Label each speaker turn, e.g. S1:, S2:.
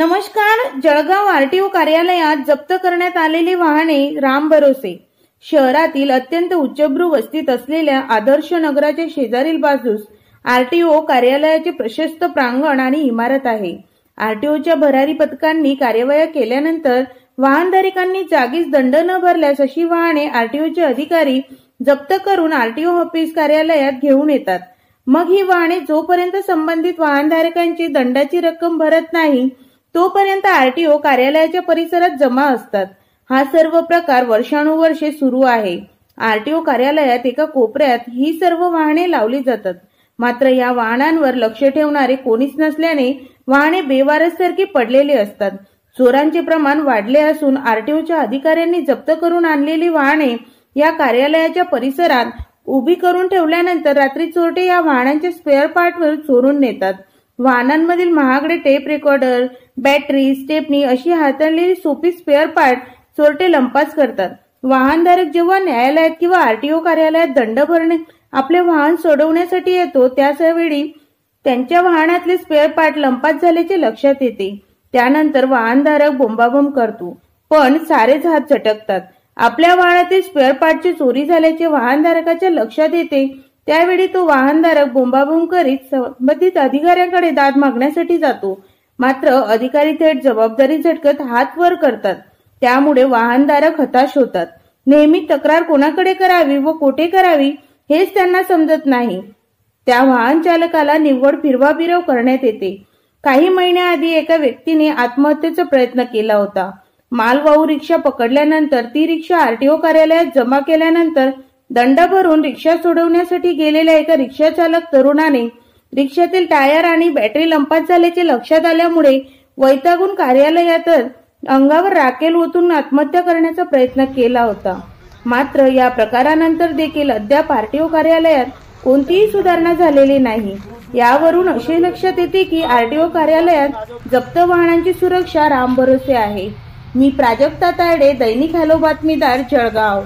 S1: नमस्कार. जळगाव आरटीओ कार्यालयात जप्त करण्यात आलेली वाहने राम भरोसे. शहरातील अत्यंत उच्चभ्रू वस्तीत असलेल्या आदर्श नगराच्या शेजारील बाजूस आरटीओ कार्यालयाचे प्रशस्त प्रांगण आणि इमारत आहे. आरटीओच्या भरारी पथकांनी कार्यवाही केल्यानंतर वाहनधारकांनी जागीच दंड न भरल्यास अशी वाहने आरटीओचे अधिकारी जप्त करून आरटीओ ऑफिस कार्यालयात घेऊन येतात. मग ही वाहने जोपर्यंत संबंधित वाहनधारकांची दंडाची रक्कम भरत नाही तोपर्यंत आरटीओ कार्यालयाच्या परिसरात जमा असतात. हा सर्व प्रकार वर्षानुवर्षे सुरू आहे. आरटीओ कार्यालयात एका कोपऱ्यात ही सर्व वाहने लावली जातात. मात्र या वाहनांवर लक्ष ठेवणारे कोणीच नसल्याने वाहने बेवारससारखी पडलेली असतात. चोरांचे प्रमाण वाढले असून आरटीओच्या अधिकाऱ्यांनी जप्त करून आणलेली वाहने या कार्यालयाच्या परिसरात उभी करून ठेवल्यानंतर रात्री चोरटे या वाहनांच्या स्पेअर पार्टवर चोरून नेतात. वाहनांमधील महागडे टेप रेकॉर्डर, बॅटरी, स्टेपनी अशी हाताळलेली सोपी स्पेअर पार्ट चोरटे लंपास करतात. वाहनधारक जेव्हा न्यायालयात किंवा आरटीओ कार्यालयात दंड भरणे आपले वाहन सोडवण्यासाठी येतो त्यावेळी त्यांच्या वाहनातले स्पेअर पार्ट लंपास झाल्याचे लक्षात येते. त्यानंतर वाहनधारक बोंबाबोंब करतो, पण सारेच हात झटकतात. आपल्या वाहनातील स्पेअर पार्टची चोरी झाल्याचे वाहनधारकाच्या लक्षात येते. त्यावेळी तो वाहनधारक बोंबाबोंब करीत संबंधित अधिकाऱ्यांकडे दाद मागण्यासाठी जातो. मात्र अधिकारी थेट जबाबदारी झटकत हात वर करतात. त्यामुळे वाहनधारक हताश होतात. नेहमी तक्रार कोणाकडे करावी व कोठे करावी हेच त्यांना समजत नाही. त्या वाहन चालकाला निव्वळ फिरवाबिरव करण्यात येते. काही महिन्याआधी एका व्यक्तीने आत्महत्येचा प्रयत्न केला होता. मालवाहू रिक्षा पकडल्यानंतर ती रिक्षा आरटीओ कार्यालयात जमा केल्यानंतर दंड भरून रिक्षा सोडवण्यासाठी गेलेल्या एका रिक्षा चालक तरुणाने रिक्षातील टायर आणि बॅटरी लंपास झाल्याचे लक्षात आल्यामुळे वैतागून कार्यालयातच अंगावर राखेल ओतून आत्महत्या करण्याचा प्रयत्न केला होता. मात्र या प्रकारानंतर देखील अद्याप आरटीओ कार्यालयात कोणतीही सुधारणा झालेली नाही. यावरून असे लक्षात येते की आरटीओ कार्यालयात जप्त वाहनांची सुरक्षा राम भरोसे आहे. मी प्राजक्ता तायडे, दैनिक हॅलो बातमीदार, जळगाव.